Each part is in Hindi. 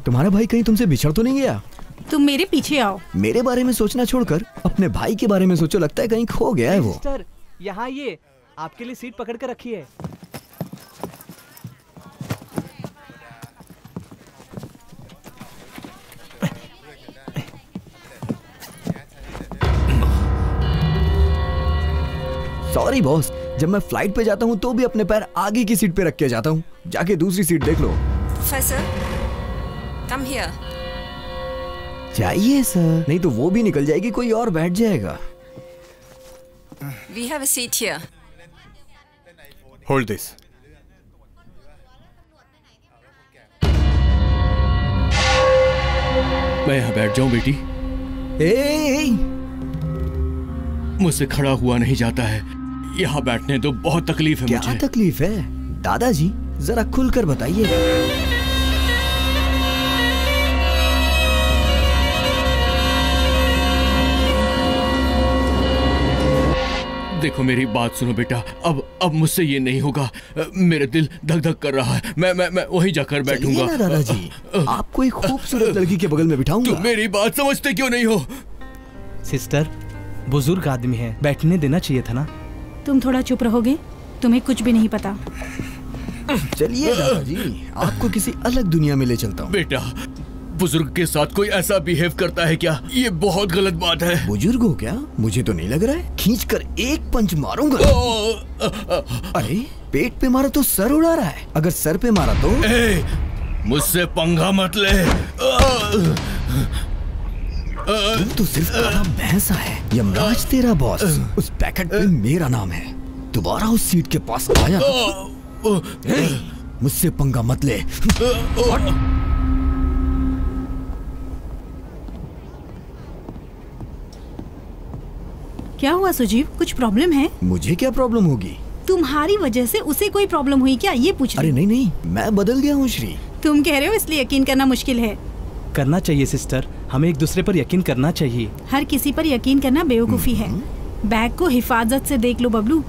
तुम्हारा भाई कहीं तुमसे बिछड़ तो नहीं गया? तुम मेरे पीछे आओ। मेरे बारे में सोचना छोड़कर अपने भाई के बारे में सोचो। लगता है कहीं खो गया है वो। सिस्टर, यहाँ ये आपके लिए सीट पकड़ कर रखी है। सॉरी बॉस, जब मैं फ्लाइट पे जाता हूँ तो भी अपने पैर आगे की सीट पे रख के जाता हूँ। जाके दूसरी सीट देख लो। Professor, come here. चाहिए सर, नहीं तो वो भी निकल जाएगी, कोई और बैठ जाएगा। We have a seat here. Hold this. मैं यहाँ बैठ जाऊं बेटी? मुझसे खड़ा हुआ नहीं जाता है। यहाँ बैठने तो बहुत तकलीफ है। क्या मुझे तकलीफ है दादाजी? जरा खुलकर बताइए। देखो मेरी बात सुनो बेटा, अब मुझसे ये नहीं होगा। मेरे दिल धक धक कर रहा है। मैं वहीं जाकर बैठूंगा। ना दादाजी, आपको एक खूबसूरत लड़की के बगल में बिठाऊंगा। तुम मेरी बात समझते क्यों नहीं हो? सिस्टर, बुजुर्ग आदमी है, बैठने देना चाहिए था ना। तुम थोड़ा चुप रहोगे? तुम्हें कुछ भी नहीं पता। चलिए दादाजी, आपको किसी अलग दुनिया में ले चलता हूँ। बेटा, बुजुर्ग के साथ कोई ऐसा बिहेव करता है क्या? ये बहुत गलत बात है। बुजुर्ग हो क्या? मुझे तो नहीं लग रहा है। खींचकर एक पंच मारूंगा। अरे पेट पे मारा तो सर उड़ा रहा है, अगर सर पे मारा तो। मुझसे पंगा मत ले। तुम तो सिर्फ काला भैंसा है। यमराज तेरा बॉस। उस पैकेट पे मेरा नाम है। दोबारा उस सीट के पास आया मुझसे पंगा मत ले। क्या हुआ सुजीव, कुछ प्रॉब्लम है? मुझे क्या प्रॉब्लम होगी? तुम्हारी वजह से उसे कोई प्रॉब्लम हुई क्या, ये पूछ रही। अरे नहीं, मैं बदल गया हूँ श्री। तुम कह रहे हो इसलिए यकीन करना मुश्किल है। करना चाहिए सिस्टर, हमें एक दूसरे पर यकीन करना चाहिए। हर किसी पर यकीन करना बेवकूफी है। बैग को हिफाजत से देख लो बबलू।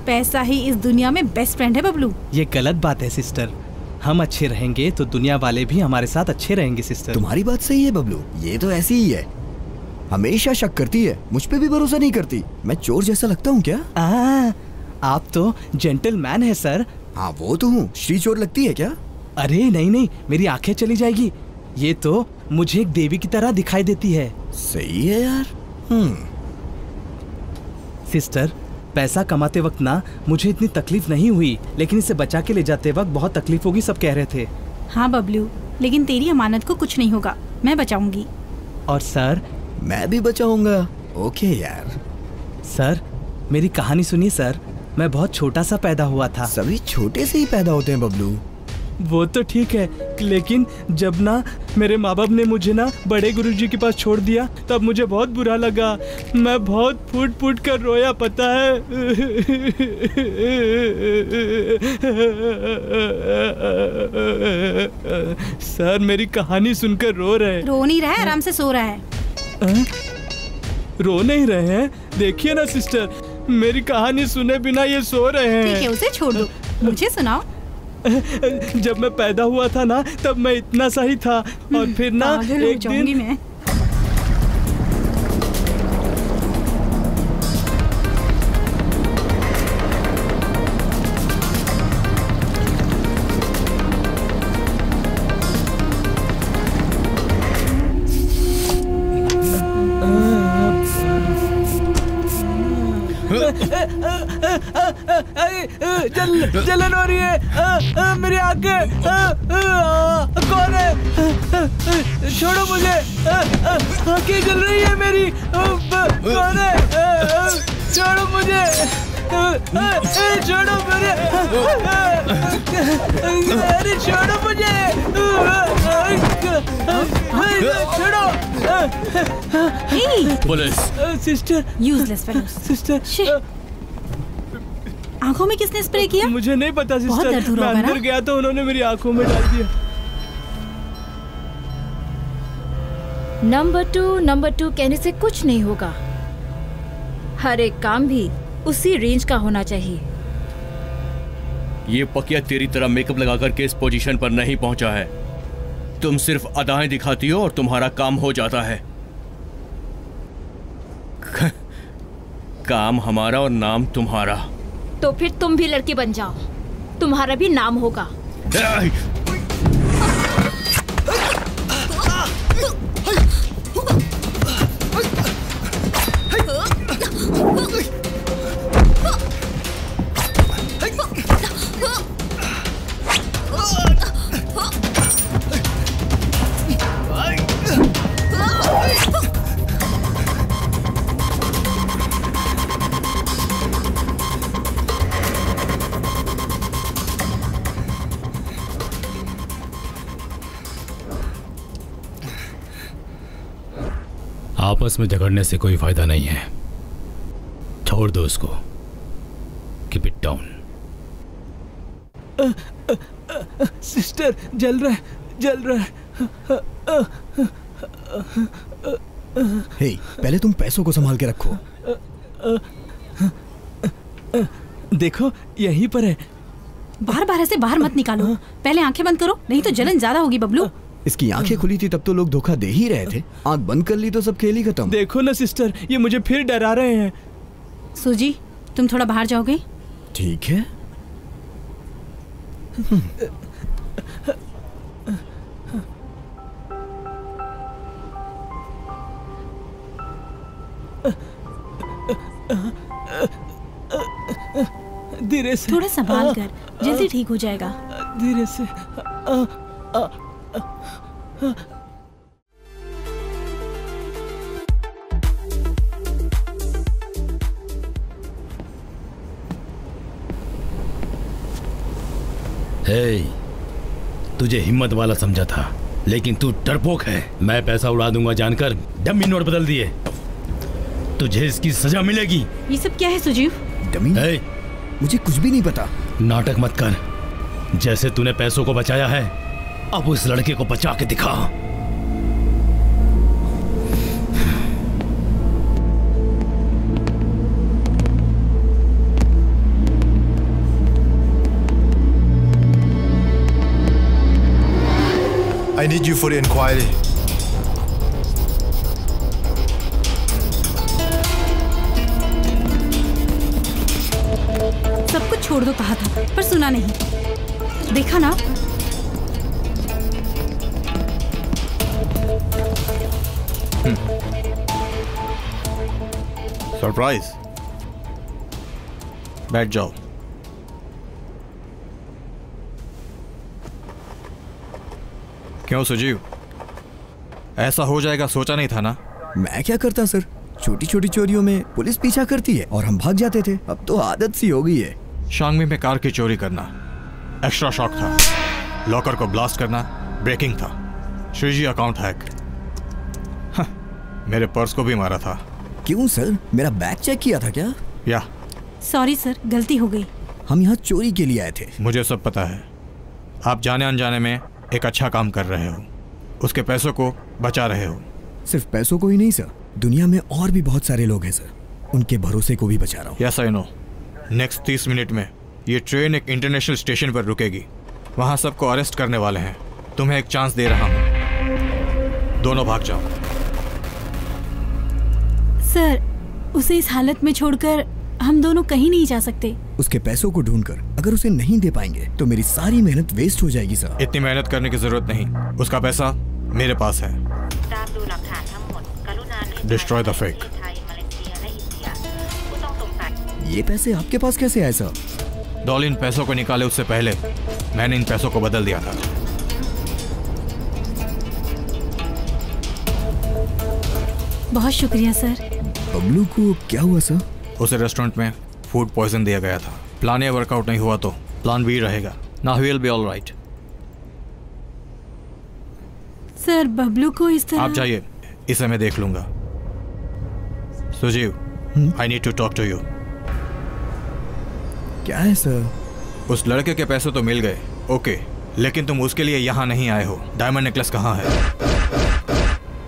पैसा ही इस दुनिया में बेस्ट फ्रेंड है बबलू। ये गलत बात है सिस्टर। हम अच्छे रहेंगे तो दुनिया वाले भी हमारे साथ अच्छे रहेंगे सिस्टर। तुम्हारी बात सही है बबलू, ये तो ऐसी ही है। हमेशा शक करती है, मुझ पे भी भरोसा नहीं करती। मैं चोर जैसा लगता हूँ क्या? आप तो जेंटलमैन है सर। हाँ वो तो हूँ। श्री चोर लगती है क्या? अरे नहीं, मेरी आंखें चली जाएगी। ये तो मुझे एक देवी की तरह दिखाई देती है। सही है यार। सिस्टर, पैसा कमाते वक्त ना मुझे इतनी तकलीफ नहीं हुई, लेकिन इसे बचा के ले जाते वक्त बहुत तकलीफ होगी, सब कह रहे थे। हाँ बबलू, लेकिन तेरी अमानत को कुछ नहीं होगा, मैं बचाऊंगी। और सर, मैं भी बचाऊंगा। ओके यार। सर, मेरी कहानी सुनिए सर। मैं बहुत छोटा सा पैदा हुआ था। सभी छोटे से ही पैदा होते हैं बबलू। वो तो ठीक है, लेकिन जब ना मेरे माँ बाप ने मुझे ना बड़े गुरुजी के पास छोड़ दिया, तब मुझे बहुत बुरा लगा। मैं बहुत फूट फूट कर रोया, पता है। सर, मेरी कहानी सुनकर रो रहे। रो नहीं रहा है, आराम से सो रहा है। रो नहीं रहे हैं? देखिए ना सिस्टर, मेरी कहानी सुने बिना ये सो रहे हैं। ठीक है, उसे छोड़ दो, मुझे सुनाओ। जब मैं पैदा हुआ था ना, तब मैं इतना सा ही था, और फिर ना एक दिन मैं जलन हो रही है। मेरी आंखें। कौन है? छोड़ो मुझे। आंखें जल रही है मेरी। कौन है? छोड़ो मुझे। छोड़ो मुझे। अरे छोड़ो मुझे। छोड़ो। Police. Sister. Useless fellow. Sister, आंखों में किसने स्प्रे किया? मुझे नहीं पता सिस्टर। मैं अंदर गया तो उन्होंने मेरी आंखों में डाल दिया। नंबर टू कहने से कुछ नहीं होगा। हर एक काम भी उसी रेंज का होना चाहिए। ये पकिया तेरी तरह मेकअप लगाकर के इस पोजीशन पर नहीं पहुंचा है। तुम सिर्फ अदाएं दिखाती हो और तुम्हारा काम हो जाता है। काम हमारा और नाम तुम्हारा। तो फिर तुम भी लड़की बन जाओ, तुम्हारा भी नाम होगा। आपस में झगड़ने से कोई फायदा नहीं है, छोड़ दो उसको। Keep it down. सिस्टर जल रहा है, जल रहा है। हे, पहले तुम पैसों को संभाल के रखो। देखो यहीं पर है। बार बार ऐसे बाहर मत निकालो, पहले आंखें बंद करो, नहीं तो जलन ज्यादा होगी बबलू। इसकी आंखें खुली थी तब तो लोग धोखा दे ही रहे थे, आंख बंद कर ली तो सब खेल ही खत्म। देखो ना सिस्टर, ये मुझे फिर डरा रहे हैं। सूजी, तुम थोड़ा बाहर जाओगे? ठीक है। धीरे से, थोड़ा संभाल कर, जल्दी ठीक हो जाएगा। धीरे से। हे, तुझे हिम्मत वाला समझा था, लेकिन तू डरपोक है। मैं पैसा उड़ा दूंगा जानकर डमी नोट बदल दिए। तुझे इसकी सजा मिलेगी। ये सब क्या है सुजीव? डमी? मुझे कुछ भी नहीं पता। नाटक मत कर। जैसे तूने पैसों को बचाया है, अब उस लड़के को बचा के दिखा। I need you for the inquiry. सब कुछ छोड़ दो कहा था, पर सुना नहीं। देखा ना? सरप्राइज। बैठ जाओ। क्यों सुजीव, ऐसा हो जाएगा सोचा नहीं था ना? मैं क्या करता सर, छोटी छोटी चोरियों में पुलिस पीछा करती है और हम भाग जाते थे। अब तो आदत सी हो गई है। शांगमी में कार की चोरी करना एक्स्ट्रा शॉक था, लॉकर को ब्लास्ट करना ब्रेकिंग था, श्रीजी अकाउंट हैक, मेरे पर्स को भी मारा था। क्यों सर, मेरा बैग चेक किया था क्या? या सॉरी सर, गलती हो गई। हम यहाँ चोरी के लिए आए थे। मुझे सब पता है। आप जाने अनजाने में एक अच्छा काम कर रहे हो, उसके पैसों को बचा रहे हो। सिर्फ पैसों को ही नहीं सर, दुनिया में और भी बहुत सारे लोग हैं सर, उनके भरोसे को भी बचा रहा हूँ। Yes I know. Next 30 minute में ये ट्रेन एक इंटरनेशनल स्टेशन पर रुकेगी, वहाँ सबको अरेस्ट करने वाले हैं। तुम्हें एक चांस दे रहा हूँ, दोनों भाग जाओ। सर, उसे इस हालत में छोड़कर हम दोनों कहीं नहीं जा सकते। उसके पैसों को ढूंढकर अगर उसे नहीं दे पाएंगे तो मेरी सारी मेहनत वेस्ट हो जाएगी सर। इतनी मेहनत करने की जरूरत नहीं, उसका पैसा मेरे पास है। Destroy the fake. ये पैसे आपके पास कैसे आए सर? डॉल इन पैसों को निकाले उससे पहले मैंने इन पैसों को बदल दिया था। बहुत शुक्रिया सर। बबलू को क्या हुआ सर? उसे रेस्टोरेंट में फूड पॉइजन दिया गया था। प्लान ए वर्कआउट नहीं हुआ तो प्लान बी रहेगा। Now he will be all right. Sir, Bablu को इस तरह। आप जाइए, इसे मैं देख लूंगा। Sujeev, I need to talk to you. क्या है सर? उस लड़के के पैसे तो मिल गए, ओके, लेकिन तुम उसके लिए यहाँ नहीं आए हो। डायमंड नेकलेस कहाँ है?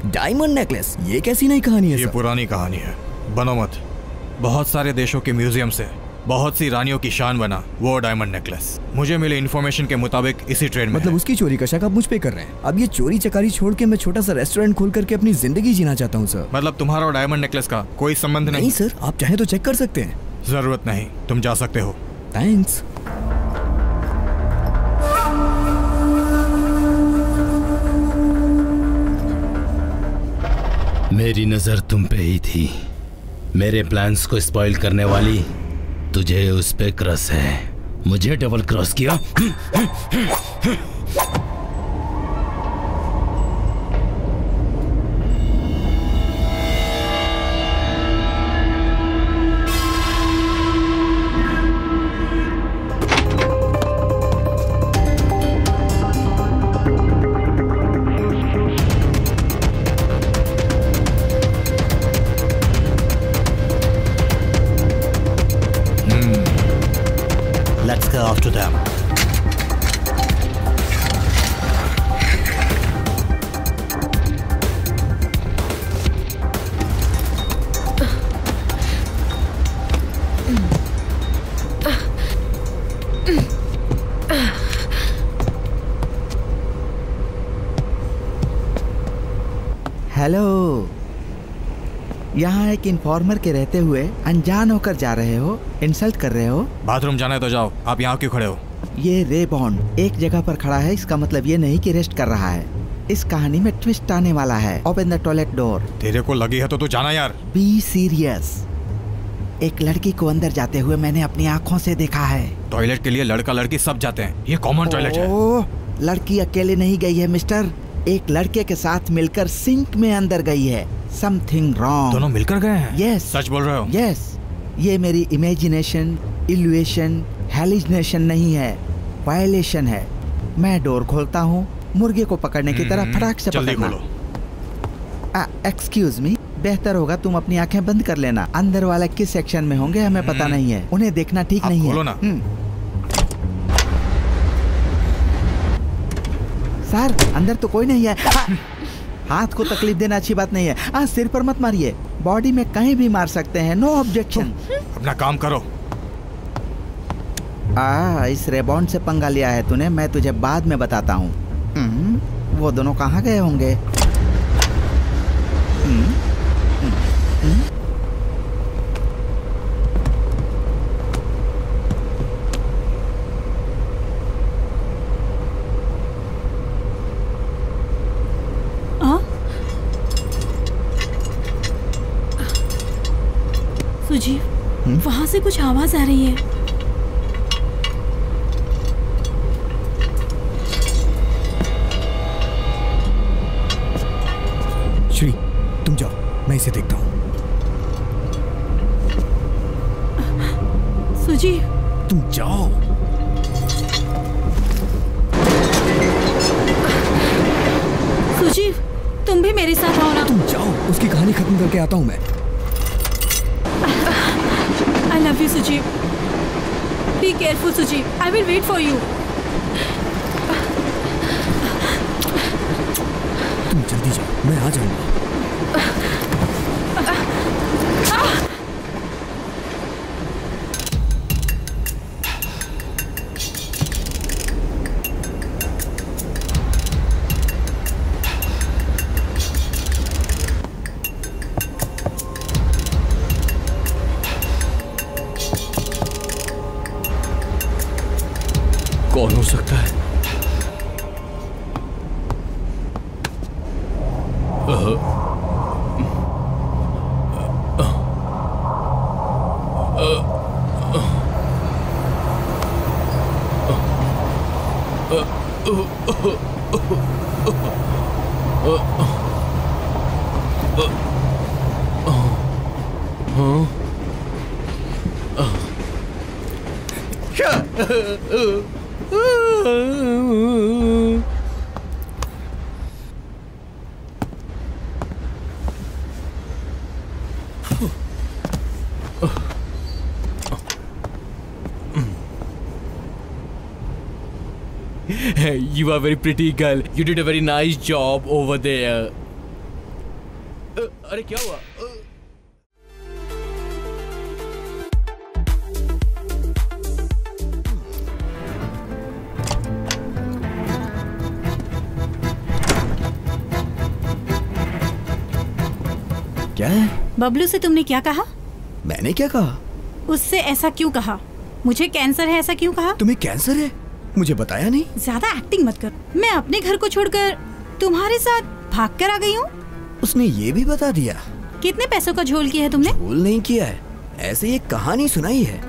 Diamond necklace? ये कैसी नई कहानी है ये सर? पुरानी कहानी है, बनो मत। बहुत सारे देशों के म्यूजियम से बहुत सी रानियों की शान बना वो डायमंड नेकलेस। मुझे मिली इन्फॉर्मेशन के मुताबिक इसी ट्रेन में मतलब उसकी चोरी का शक आप मुझ पे कर रहे हैं? अब ये चोरी चकारी छोड़ के मैं छोटा सा रेस्टोरेंट खोल करके अपनी जिंदगी जीना चाहता हूँ सर। मतलब तुम्हारा और डायमंड नेकलेस का कोई संबंध नहीं? नहीं सर, आप चाहें तो चेक कर सकते हैं। जरूरत नहीं, तुम जा सकते हो। थैंक्स। मेरी नजर तुम पे ही थी। मेरे प्लान्स को स्पॉइल करने वाली तुझे उस पे क्रश है। मुझे डबल क्रॉस किया। Let's go after them. Hello, यहाँ एक इन्फॉर्मर के रहते हुए अनजान होकर जा रहे हो, इंसल्ट कर रहे हो। बाथरूम जाना है तो जाओ, आप यहाँ क्यों खड़े हो? ये रे बॉन्ड एक जगह पर खड़ा है, इसका मतलब ये नहीं कि रेस्ट कर रहा है। इस कहानी में ट्विस्ट आने वाला है। Open the toilet door. तेरे को लगी है तो तू जाना यार। Be serious. एक लड़की को अंदर जाते हुए मैंने अपनी आंखों से देखा है। टॉयलेट के लिए लड़का लड़की सब जाते हैं, ये कॉमन टॉयलेट है। ओह, लड़की अकेले नहीं गई है मिस्टर, एक लड़के के साथ मिलकर सिंक में अंदर गई है। Something wrong. दोनों मिलकर गए हैं? यस। सच बोल रहे हो? यस। ये मेरी इमेजिनेशन, इल्यूएशन, हेलिसिनेशन नहीं है, वायलेशन है। मैं डोर खोलता हूँ, मुर्गे को पकड़ने की तरह फटाक से जल्दी पकड़ना। खोलो। एक्सक्यूज मी, बेहतर होगा तुम अपनी आंखें बंद कर लेना। अंदर वाला किस सेक्शन में होंगे हमें पता नहीं है, उन्हें देखना ठीक नहीं है। खोलो ना। सर, अंदर तो कोई नहीं है। हाथ को तकलीफ देना अच्छी बात नहीं है। सिर पर मत मारिए, बॉडी में कहीं भी मार सकते हैं। No objection. अपना काम करो। इस रेबॉन्ड से पंगा लिया है तूने, मैं तुझे बाद में बताता हूँ। वो दोनों कहाँ गए होंगे? सुजीव, वहां से कुछ आवाज आ रही है। श्री, तुम जाओ, मैं इसे देखता हूँ। सुजीव, तुम जाओ। सुजीव, तुम भी मेरे साथ आओ ना। तुम जाओ, उसकी कहानी खत्म करके आता हूँ मैं। I love you, Sujeev. Be careful, Sujeev. I will wait for you. तुम जल्दी जाओ, मैं आ जाऊंगा। कौन हो सकता है? You are very pretty girl. You did a very nice job over there. अरे क्या हुआ? बबलू से तुमने क्या कहा? मैंने क्या कहा? उससे ऐसा क्यों कहा? मुझे कैंसर है ऐसा क्यों कहा? तुम्हें कैंसर है? मुझे बताया नहीं। ज्यादा एक्टिंग मत कर। मैं अपने घर को छोड़कर तुम्हारे साथ भाग कर आ गई हूँ। उसने ये भी बता दिया। कितने पैसों का झोल किया है तुमने? झोल नहीं किया है, ऐसे एक कहानी सुनाई है।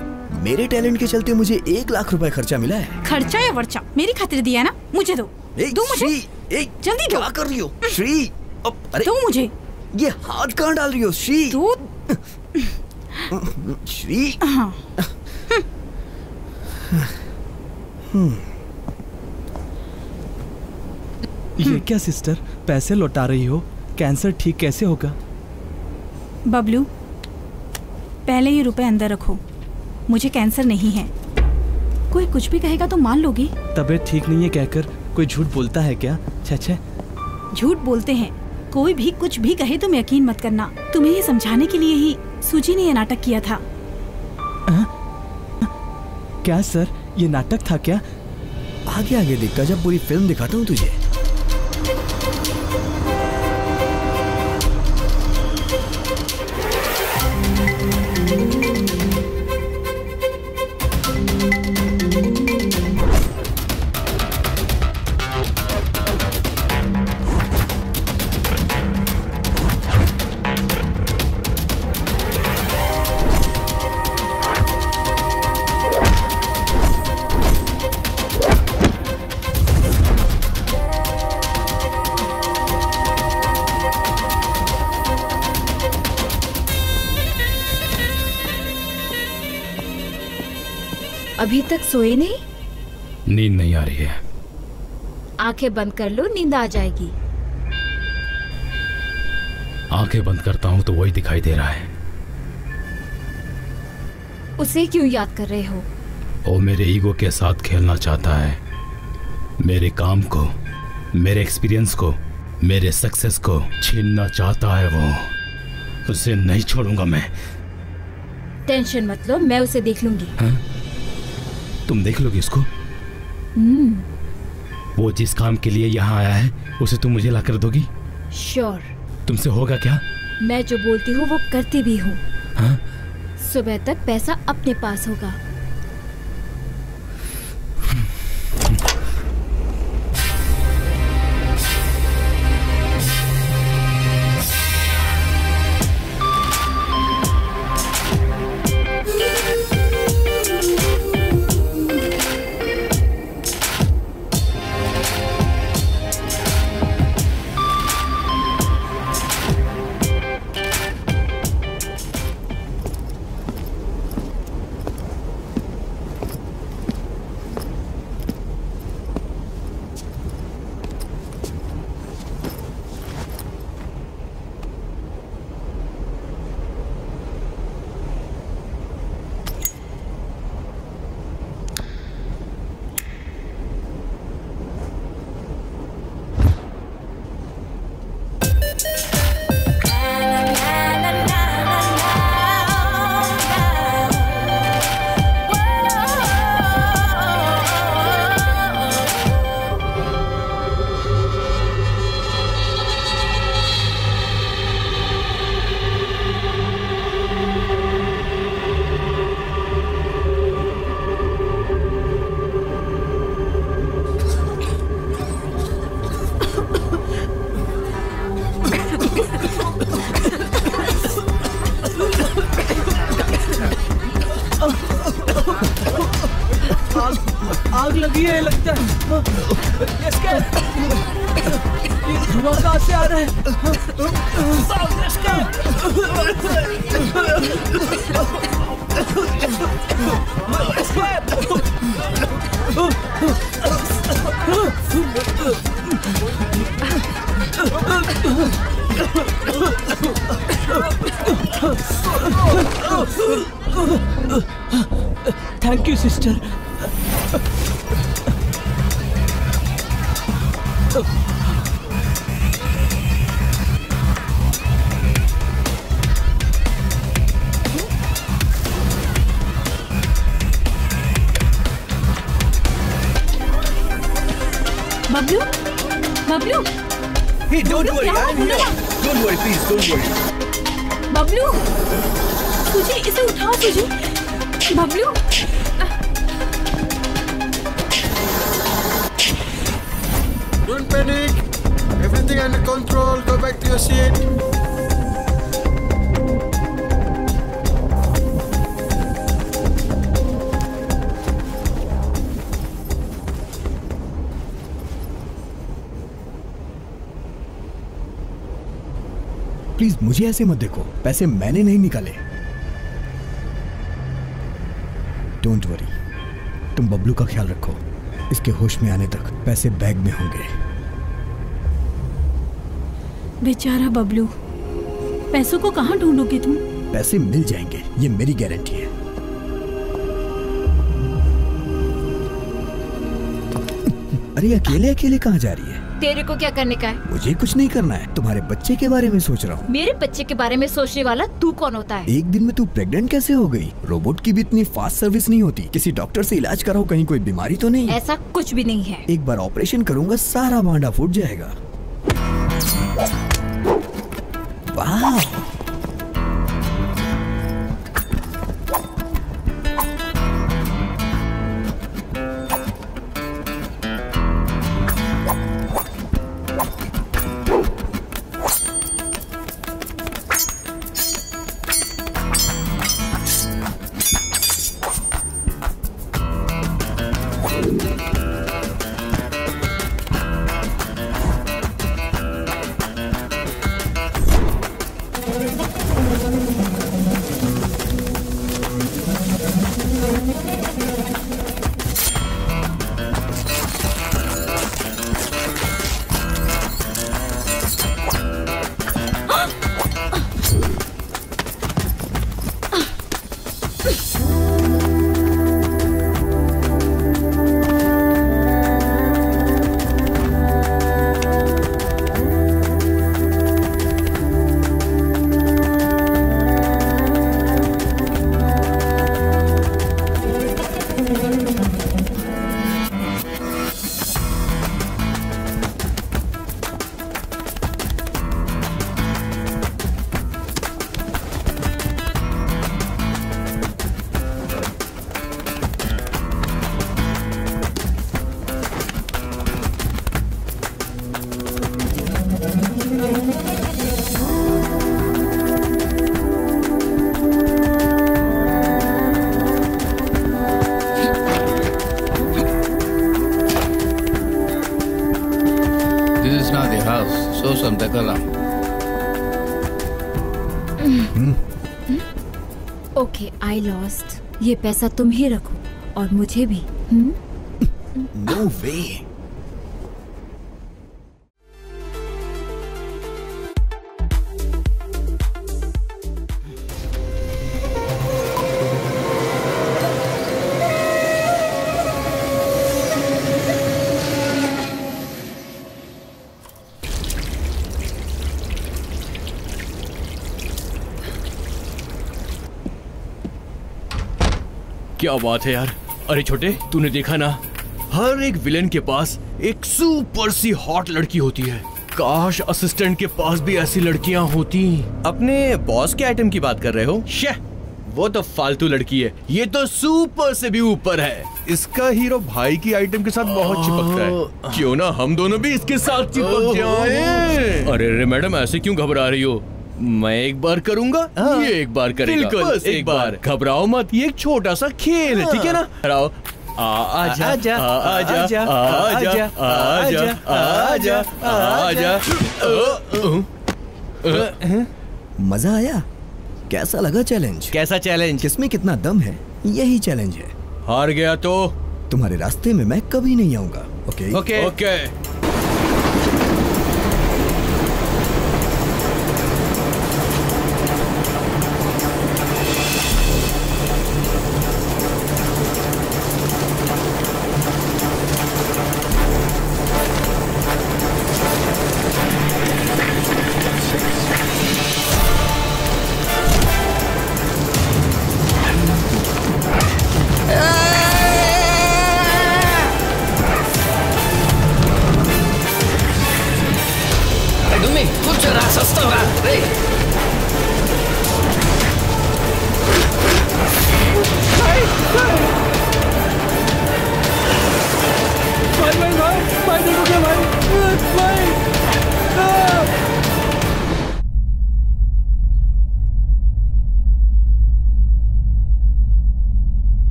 मेरे टैलेंट के चलते मुझे 1 लाख रुपए खर्चा मिला है। खर्चा या वर्चा मेरी खातिर दिया है ना, मुझे दो। दो मुझे, जल्दी दो। क्या कर रही हो श्री? अरे दो मुझे। ये हाथ कहाँ डाल रही हो श्री? दो श्री। हाँ। ये क्या सिस्टर, पैसे लौटा रही हो? कैंसर ठीक कैसे होगा? बबलू, पहले ये रुपए अंदर रखो। मुझे कैंसर नहीं है। कोई कुछ भी कहेगा तो मान लोगी? तबीयत ठीक नहीं है कहकर कोई झूठ बोलता है क्या? छे झूठ बोलते हैं। कोई भी कुछ भी कहे तुम यकीन मत करना। तुम्हें ये समझाने के लिए ही सूजी ने ये नाटक किया था। क्या सर, ये नाटक था क्या? आगे आगे देखता, जब पूरी फिल्म दिखाता हूँ तुझे। अभी तक सोए नहीं? नींद नहीं आ रही है। आंखें बंद कर लो, नींद आ जाएगी। आंखें बंद करता हूँ तो वही दिखाई दे रहा है। उसे क्यों याद कर रहे हो? वो मेरे ईगो के साथ खेलना चाहता है। मेरे काम को, मेरे एक्सपीरियंस को, मेरे सक्सेस को छीनना चाहता है वो। उसे नहीं छोड़ूंगा मैं। टेंशन मत लो, मैं उसे देख लूंगी। हाँ? तुम देख लोगी उसको? वो जिस काम के लिए यहाँ आया है उसे तुम मुझे ला कर दोगी? श्योर। तुमसे होगा क्या? मैं जो बोलती हूँ वो करती भी हूँ। हाँ? सुबह तक पैसा अपने पास होगा। आग लगी है लगता है। ये धुआं कहाँ से आ रहा है? Thank you sister. Bablu, Bablu, Hey, don't worry, I'm here. Don't worry, please, don't worry. Bablu, सुजी इसे उठाओ सुजी। Bablu, Don't panic. Everything under control. Go back to your seat. Please मुझे ऐसे मत देखो, पैसे मैंने नहीं निकाले। डोंट वरी, तुम बबलू का ख्याल रखो। इसके होश में आने तक पैसे बैग में होंगे। बेचारा बबलू, पैसों को कहाँ ढूंढोगे तुम? पैसे मिल जाएंगे, ये मेरी गारंटी है। अरे अकेले अकेले कहाँ जा रही है? तेरे को क्या करने का है? मुझे कुछ नहीं करना है, तुम्हारे बच्चे के बारे में सोच रहा हूँ। मेरे बच्चे के बारे में सोचने वाला तू कौन होता है? एक दिन में तू प्रेग्नेंट कैसे हो गई? रोबोट की भी इतनी फास्ट सर्विस नहीं होती। किसी डॉक्टर से इलाज कराओ, कहीं कोई बीमारी तो नहीं? ऐसा कुछ भी नहीं है। एक बार ऑपरेशन करूंगा, सारा भांडा फूट जाएगा। वाह, ओके, आई लॉस्ट। ये पैसा तुम ही रखो और मुझे भी। नो वे। क्या बात है यार। अरे छोटे, तूने देखा ना, हर एक विलेन के पास एक सुपर सी हॉट लड़की होती है। काश असिस्टेंट के पास भी ऐसी लड़कियां होती। अपने बॉस के आइटम की बात कर रहे हो? शे, वो तो फालतू लड़की है, ये तो सुपर से भी ऊपर है। इसका हीरो भाई की आइटम के साथ बहुत चिपकता है। क्यों ना हम दोनों भी इसके साथ चिपक जाएं? अरे मैडम, ऐसे क्यों घबरा रही हो? मैं एक बार करूंगा, ये एक बार करेगा। बिल्कुल, एक बार। घबराओ मत, ये एक छोटा सा खेल है, ठीक है ना? आओ, आजा आजा आजा आजा आजा आजा आजा। मजा आया? कैसा लगा चैलेंज? कैसा चैलेंज? किसमें कितना दम है, यही चैलेंज है। हार गया तो तुम्हारे रास्ते में मैं कभी नहीं आऊंगा। Okay okay okay.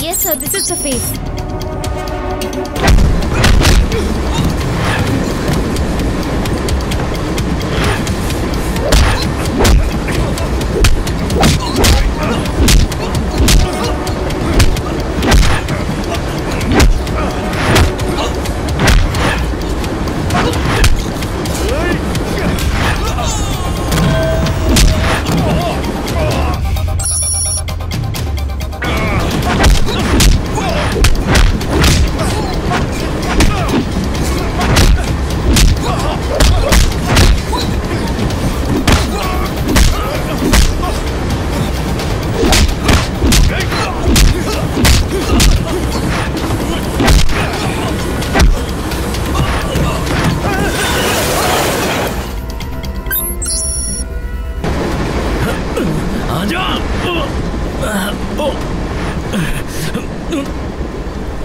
Yes, sir. This is the face.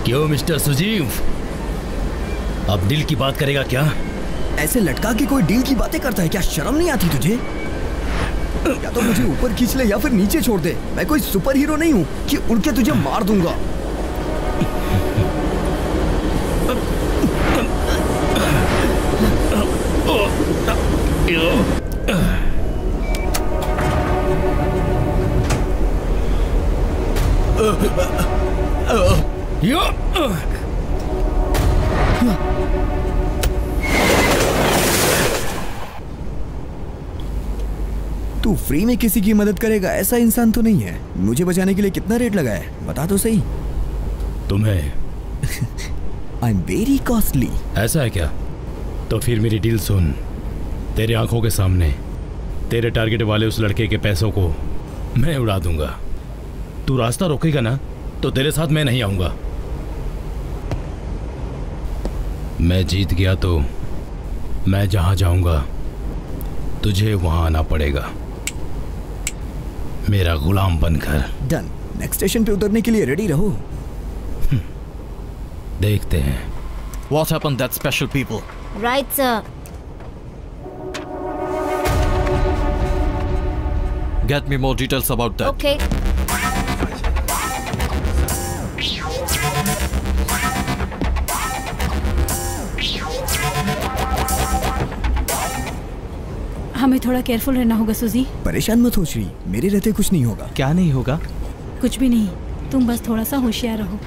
क्यों मिस्टर सुजीव, अब डील की बात करेगा क्या? ऐसे लटका के कोई डील की बातें करता है क्या? शर्म नहीं आती तुझे? या तो मुझे ऊपर खींच ले या फिर नीचे छोड़ दे। मैं कोई सुपर हीरो नहीं हूँ कि उड़ के तुझे मार दूंगा। तू फ्री में किसी की मदद करेगा ऐसा इंसान तो नहीं है। मुझे बचाने के लिए कितना रेट लगा है बता तो सही। तुम्हें आई एम वेरी कॉस्टली। ऐसा है क्या? तो फिर मेरी डील सुन। तेरे आंखों के सामने तेरे टारगेट वाले उस लड़के के पैसों को मैं उड़ा दूंगा। तू रास्ता रोकेगा ना तो तेरे साथ मैं नहीं आऊंगा। मैं जीत गया तो मैं जहां जाऊंगा तुझे वहां आना पड़ेगा, मेरा गुलाम बनकर। डन। नेक्स्ट स्टेशन पे उतरने के लिए रेडी रहो। देखते हैं। What happened that special people? Right, sir. Get me more details about that. Okay. हमें थोड़ा केयरफुल रहना होगा सुजी। परेशान मत हो श्री, मेरे रहते कुछ नहीं होगा। क्या नहीं होगा? कुछ भी नहीं, तुम बस थोड़ा सा होशियार रहो।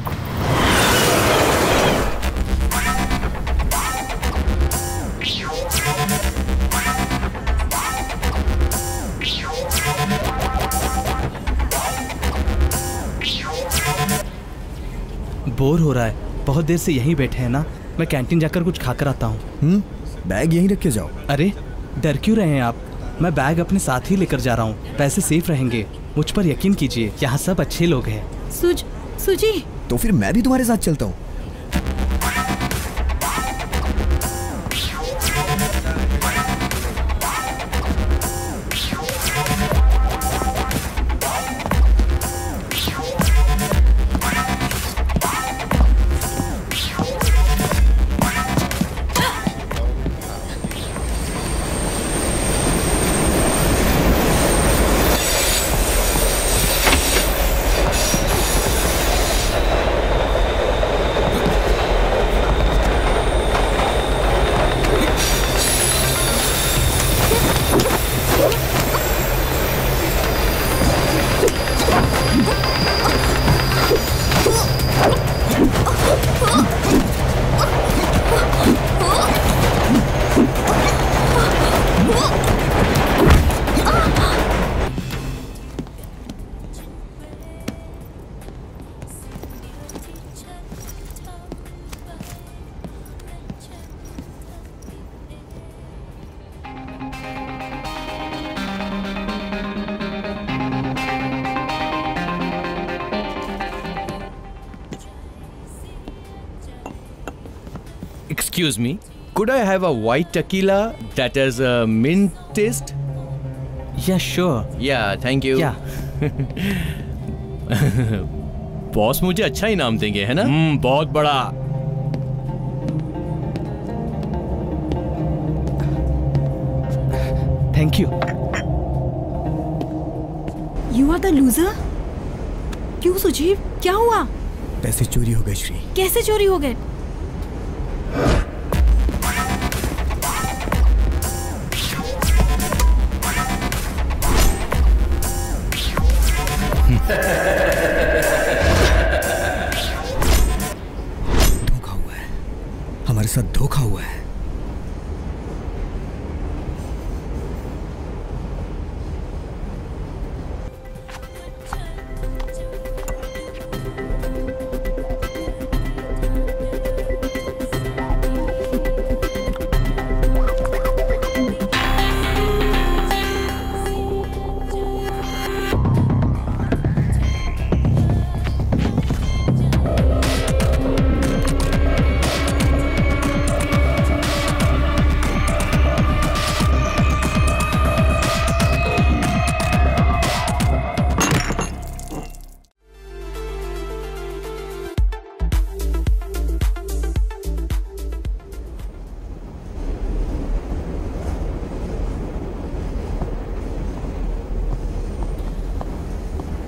बोर हो रहा है, बहुत देर से यहीं बैठे हैं ना। मैं कैंटीन जाकर कुछ खाकर आता हूँ। बैग यहीं रख के जाओ। अरे डर क्यों रहे हैं आप? मैं बैग अपने साथ ही लेकर जा रहा हूँ। पैसे सेफ रहेंगे, मुझ पर यकीन कीजिए। यहाँ सब अच्छे लोग हैं। सुजी। तो फिर मैं भी तुम्हारे साथ चलता हूँ। Excuse me, could I have a white tequila that has a mint taste? Yeah, sure. Yeah, thank you. Yeah. Boss मुझे अच्छा इनाम देंगे, है ना? बहुत बड़ा। Thank you. You are the loser? क्यों सुजीव, क्या हुआ? पैसे चोरी हो गए श्री। कैसे चोरी हो गए? धोखा हुआ है, हमारे साथ धोखा हुआ है।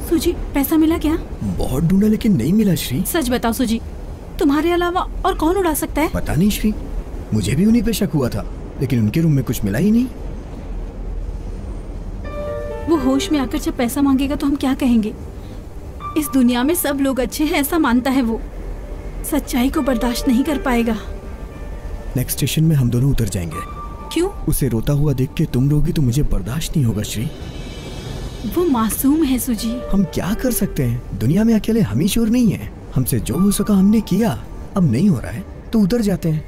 सुजी, पैसा मिला क्या? बहुत ढूंढा लेकिन नहीं मिला श्री। सच बताओ सुजी, तुम्हारे अलावा और कौन उड़ा सकता है? पता नहीं श्री, मुझे भी उन्हीं पे शक हुआ था, लेकिन उनके रूम में कुछ मिला ही नहीं। वो होश में आकर जब पैसा मांगेगा तो हम क्या कहेंगे? इस दुनिया में सब लोग अच्छे हैं ऐसा मानता है वो, सच्चाई को बर्दाश्त नहीं कर पाएगा। नेक्स्ट स्टेशन में हम दोनों उतर जाएंगे। क्यों? उसे रोता हुआ देख के तुम रोगी तो मुझे बर्दाश्त नहीं होगा श्री। वो मासूम है सुजी। हम क्या कर सकते हैं, दुनिया में अकेले हम ही चोर नहीं है। हमसे जो हो सका हमने किया, अब नहीं हो रहा है तो उतर जाते हैं।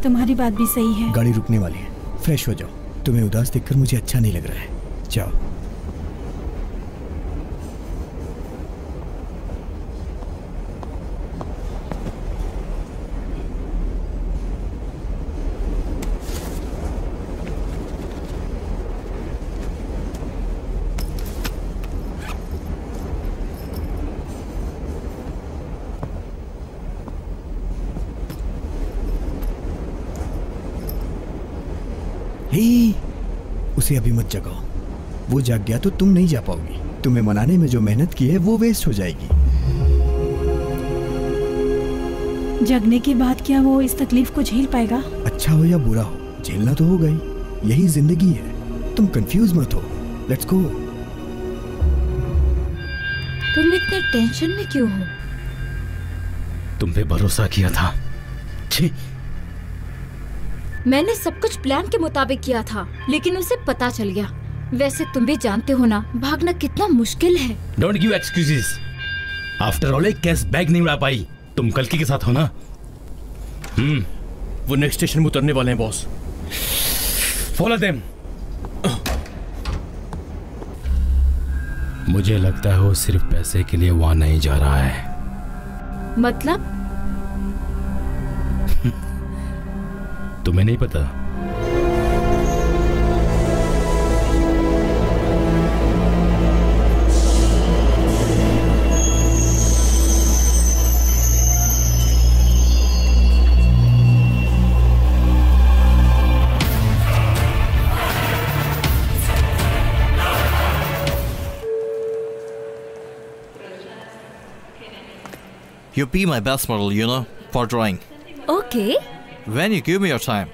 तुम्हारी बात भी सही है। गाड़ी रुकने वाली है, फ्रेश हो जाओ। तुम्हें उदास देखकर मुझे अच्छा नहीं लग रहा है, जाओ। उसे अभी मत जगाओ, वो जाग गया तो तुम नहीं जा पाओगी। तुम्हें मनाने में जो मेहनत की है वो वेस्ट हो जाएगी। जगने के बाद क्या वो इस तकलीफ को झेल पाएगा? अच्छा हो या बुरा हो, झेलना तो होगा ही, यही जिंदगी है। तुम कंफ्यूज मत हो, लेट्स गो। तुम इतने टेंशन में क्यों हो? तुम पे भरोसा किया था। छी। मैंने सब कुछ प्लान के मुताबिक किया था, लेकिन उसे पता चल गया। वैसे तुम भी जानते हो ना, भागना कितना मुश्किल है। Don't give excuses. After all एक कैश बैग नहीं उड़ा पाई। तुम कल्कि के साथ हो ना? वो नेक्स्ट स्टेशन में उतरने वाले हैं बॉस। Follow them. मुझे लगता है वो सिर्फ पैसे के लिए वहां नहीं जा रहा है। मतलब? तुम्हें नहीं पता? You be my best model, you know, for drawing. Okay. When you give me your time.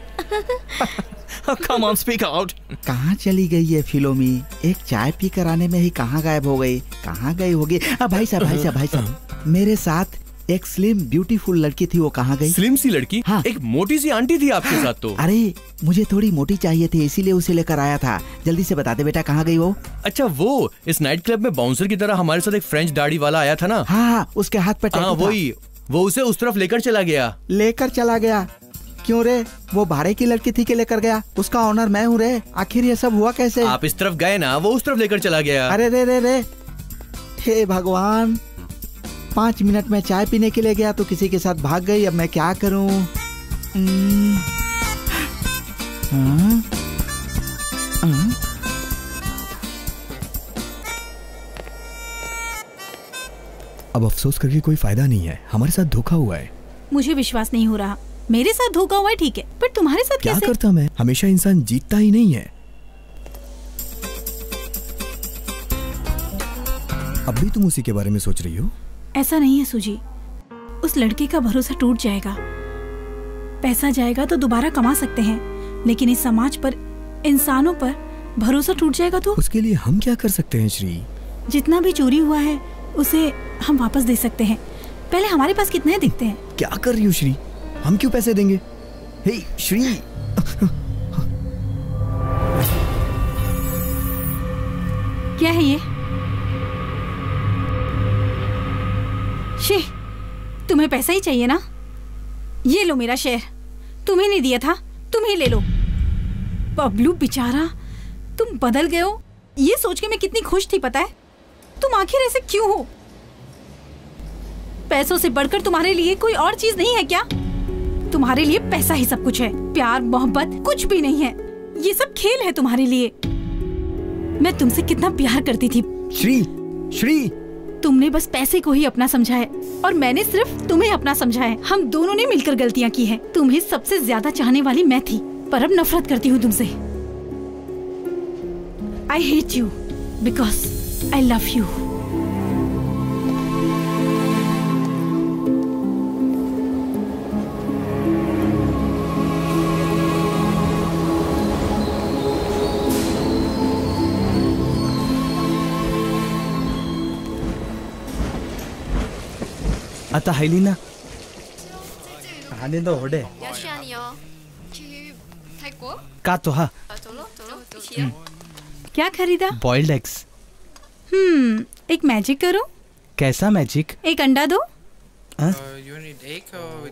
Oh, come on, speak out. कहाँ चली गई है फिलोमी? एक चाय पी कर आने में ही कहाँ गायब हो गई? कहाँ गई होगी? भाई साहब, मेरे साथ एक स्लिम ब्यूटीफुल लड़की थी, वो कहाँ गई? स्लिम सी लड़की? हाँ। एक मोटी सी आंटी थी आपके साथ तो। अरे मुझे थोड़ी मोटी चाहिए थी, इसीलिए उसे लेकर आया था। जल्दी से बता दे बेटा, कहाँ गई वो? अच्छा, वो इस नाइट क्लब में बाउंसर की तरह हमारे साथ एक फ्रेंच दाढ़ी वाला आया था ना? हाँ, उसके हाथ पे हाँ, वही। वो उसे उस तरफ लेकर चला गया। लेकर चला गया? क्यों रे? वो भाड़े की लड़की थी कि लेकर गया? उसका ऑनर मैं हूँ रे। आखिर ये सब हुआ कैसे? आप इस तरफ गए ना, वो उस तरफ लेकर चला गया। अरे रे रे रे, हे भगवान, 5 मिनट में चाय पीने के लिए गया तो किसी के साथ भाग गई। अब मैं क्या करूं? अब अफसोस करके कोई फायदा नहीं है, हमारे साथ धोखा हुआ है। मुझे विश्वास नहीं हो रहा। मेरे साथ धोखा हुआ है ठीक है, पर तुम्हारे साथ क्या कैसे? करता मैं? हमेशा इंसान जीतता ही नहीं है। अब भी तुम उसी के बारे में सोच रही हो? ऐसा नहीं है सुजी, उस लड़के का भरोसा टूट जाएगा। पैसा जाएगा तो दोबारा कमा सकते हैं, लेकिन इस समाज पर, इंसानों पर भरोसा टूट जाएगा तो उसके लिए हम क्या कर सकते हैं श्री? जितना भी चोरी हुआ है उसे हम वापस दे सकते हैं। पहले हमारे पास कितने दिखते हैं? क्या कर रही हो श्री? हम क्यों पैसे देंगे? हे श्री, क्या है ये? शी, तुम्हें पैसा ही चाहिए ना? ये लो मेरा शेयर, तुम्हें नहीं दिया था, तुम ही ले लो। बबलू बेचारा, तुम बदल गए हो, ये सोच के मैं कितनी खुश थी पता है। तुम आखिर ऐसे क्यों हो? पैसों से बढ़कर तुम्हारे लिए कोई और चीज नहीं है क्या? तुम्हारे लिए पैसा ही सब कुछ है, प्यार मोहब्बत कुछ भी नहीं है। ये सब खेल है तुम्हारे लिए। मैं तुमसे कितना प्यार करती थी श्री। श्री, तुमने बस पैसे को ही अपना समझा है और मैंने सिर्फ तुम्हें अपना समझा है। हम दोनों ने मिलकर गलतियां की हैं। तुम्हें सबसे ज्यादा चाहने वाली मैं थी, पर अब नफरत करती हूँ तुमसे। I hate you because I love you. 아따 하일리나 안된다 오래 有需要你哦，去泰国。 까또 하 走喽走喽，一起啊。 क्या खरीदा? Boiled eggs. एक मैजिक करो। कैसा मैजिक? एक अंडा दो। You need egg or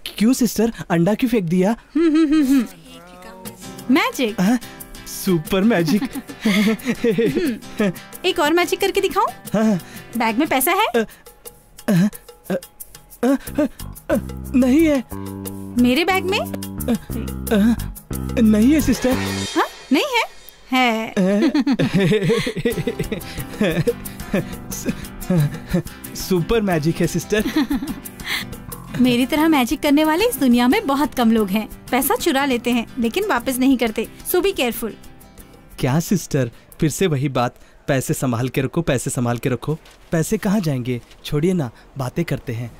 क्यों सिस्टर, अंडा क्यों फेंक दिया? मैजिक। Super magic. एक और मैजिक करके दिखाऊं? बैग में पैसा है? नहीं है। मेरे बैग में? नहीं है सिस्टर। हाँ, नहीं है? सुपर मैजिक है सिस्टर। मेरी तरह मैजिक करने वाले इस दुनिया में बहुत कम लोग हैं। पैसा चुरा लेते हैं लेकिन वापस नहीं करते, सो बी केयरफुल। क्या सिस्टर, फिर से वही बात, पैसे संभाल के रखो, पैसे संभाल के रखो। पैसे कहाँ जाएंगे? छोड़िए ना, बातें करते हैं।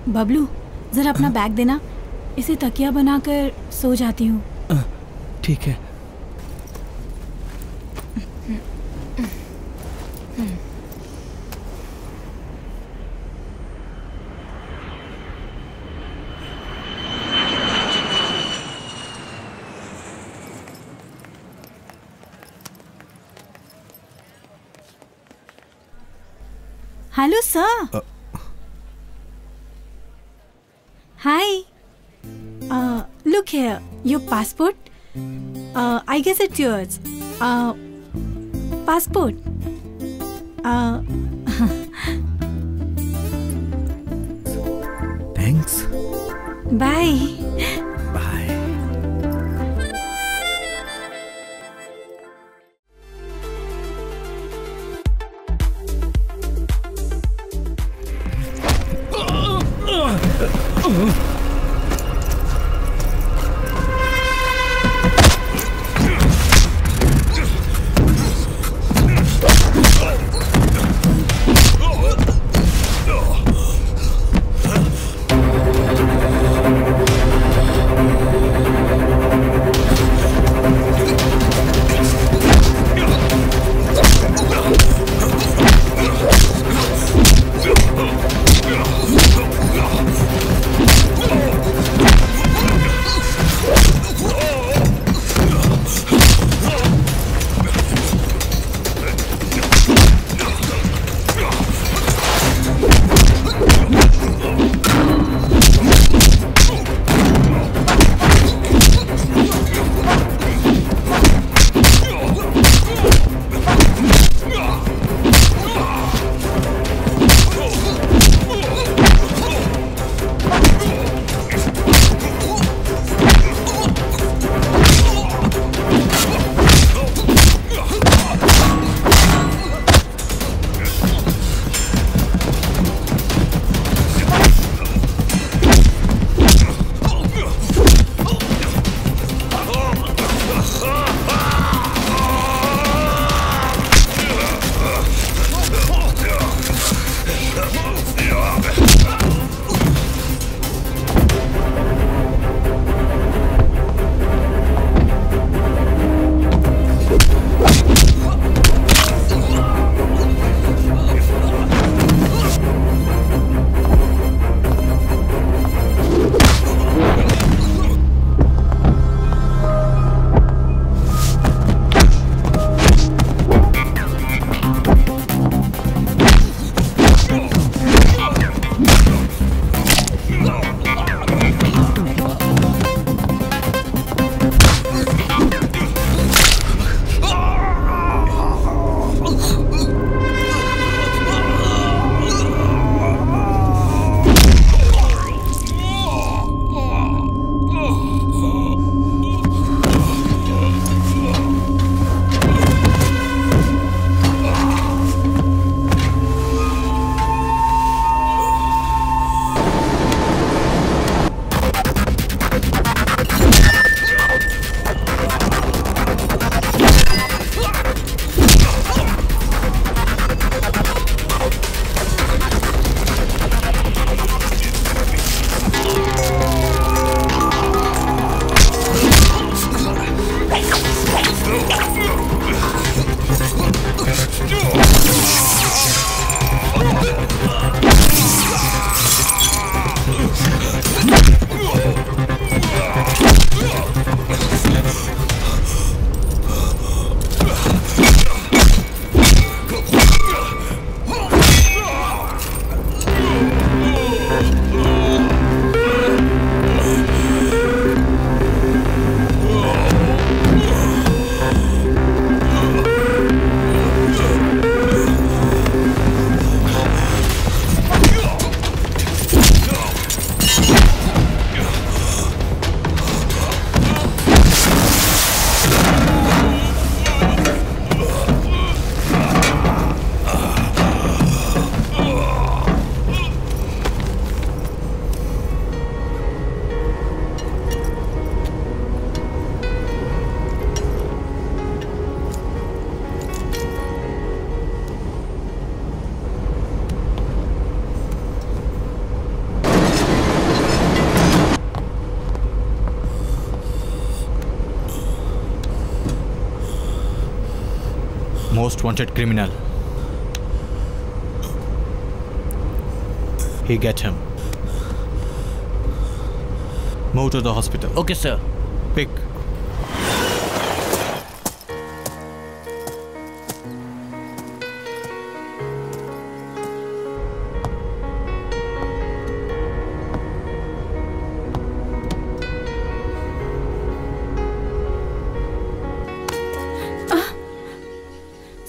बबलू, जरा अपना बैग देना, इसे तकिया बनाकर सो जाती हूँ। ठीक है। Hello sir. Hi. Look here. Your passport. I guess it's yours. Passport. Thanks. Bye. Bye. Most wanted criminal. He get him. Move to the hospital. Okay, sir. Pick.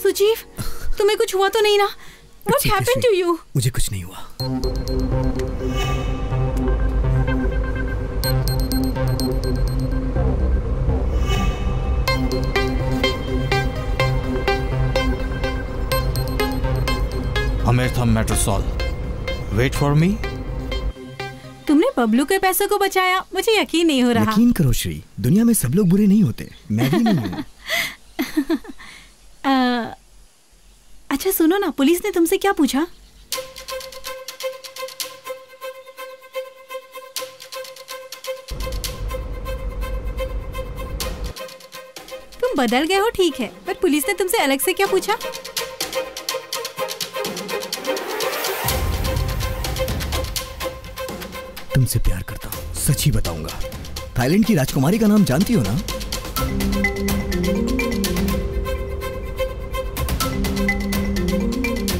Sujeev, तुम्हें कुछ हुआ तो नहीं ना? What happened to you? मुझे कुछ नहीं हुआ। Amirtham Metrosol. Wait for me. तुमने बबलू के पैसों को बचाया, मुझे यकीन नहीं हो रहा। यकीन करो श्री, दुनिया में सब लोग बुरे नहीं होते, मैं भी नहीं हूँ। अच्छा सुनो ना, पुलिस ने तुमसे क्या पूछा? तुम बदल गए हो ठीक है, पर पुलिस ने तुमसे अलग से क्या पूछा? तुमसे प्यार करता हूँ, सच ही बताऊंगा। थाईलैंड की राजकुमारी का नाम जानती हो ना?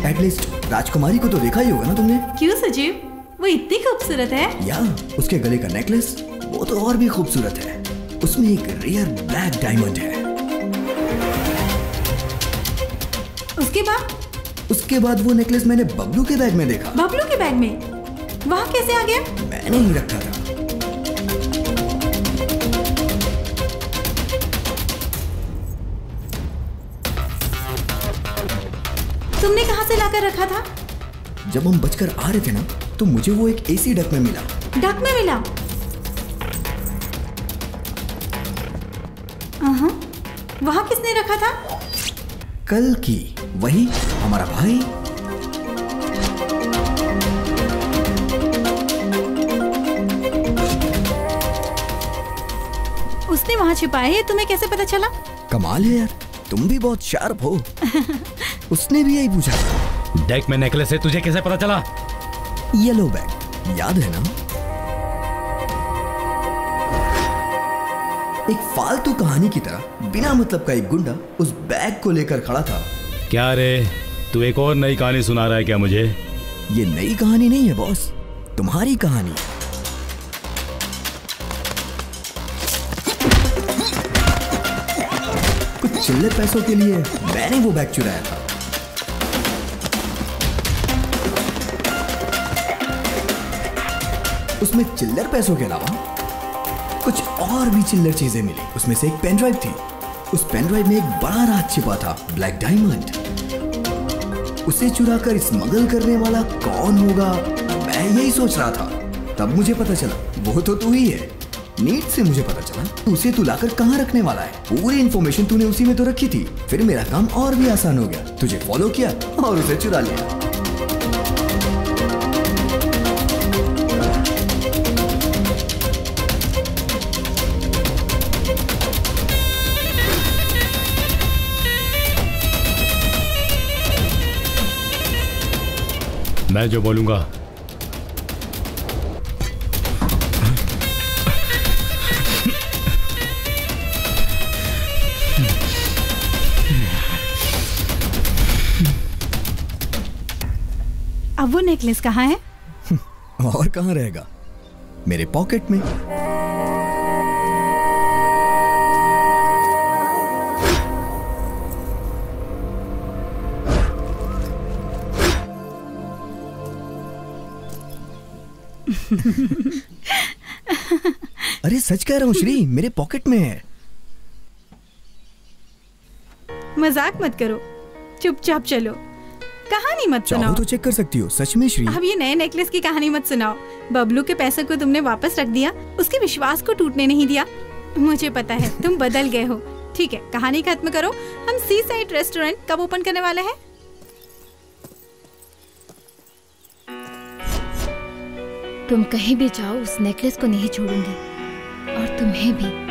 एटलीस्ट राजकुमारी को तो देखा ही होगा ना तुमने? क्यों सजीव, वो इतनी खूबसूरत है? या उसके गले का नेकलेस, वो तो और भी खूबसूरत है। उसमें एक रेयर ब्लैक डायमंड है। उसके बाद वो नेकलेस मैंने बबलू के बैग में देखा। बबलू के बैग में? वहाँ कैसे आ गया? मैंने ही रखा था। तुमने कहाँ से लाकर रखा था? जब हम बचकर आ रहे थे ना, तो मुझे वो एक एसी डक में मिला। डक में मिला? वहाँ किसने रखा था? कल की वही हमारा भाई। उसने वहाँ छिपाया है, तुम्हें कैसे पता चला? कमाल है यार, तुम भी बहुत शार्प हो। उसने भी यही पूछा। डेक में नेकलेस है, तुझे कैसे पता चला? येलो बैग, याद है ना? एक फालतू कहानी की तरह बिना मतलब का एक गुंडा उस बैग को लेकर खड़ा था। क्या रे, तू एक और नई कहानी सुना रहा है क्या मुझे? ये नई कहानी नहीं है बॉस, तुम्हारी कहानी। कुछ चिल्लर पैसों के लिए मैंने वो बैग चुराया था। उसमें चिल्लर पैसों के अलावा कुछ और भी चिल्लर चीजें मिली। उसमें से एक पेन ड्राइव थी। उस पेन ड्राइव में एक बड़ा राज छिपा था, ब्लैक डायमंड। उसे चुराकर स्मगल करने वाला कौन होगा, मैं यही सोच रहा था। तब मुझे पता चला वो तो तू ही है। नीट से मुझे पता चला उसे तू लाकर कहाँ रखने वाला है। पूरी इन्फॉर्मेशन तूने उसी में तो रखी थी। फिर मेरा काम और भी आसान हो गया। तुझे फॉलो किया और उसे चुरा लिया। मैं जो बोलूंगा अब वो नेकलेस कहाँ है? और कहाँ रहेगा, मेरे पॉकेट में। अरे सच कह रहा हूँ श्री, मेरे पॉकेट में है। मजाक मत करो, चुपचाप चलो, कहानी मत सुनाओ। चाहो तो चेक कर सकती हो, सच में श्री। अब ये नए नेकलेस की कहानी मत सुनाओ। बबलू के पैसों को तुमने वापस रख दिया, उसके विश्वास को टूटने नहीं दिया। मुझे पता है तुम बदल गए हो। ठीक है, कहानी खत्म करो। हम सी साइड रेस्टोरेंट कब ओपन करने वाले हैं? तुम कहीं भी जाओ, उस नेकलेस को नहीं छोड़ूंगी, और तुम्हें भी।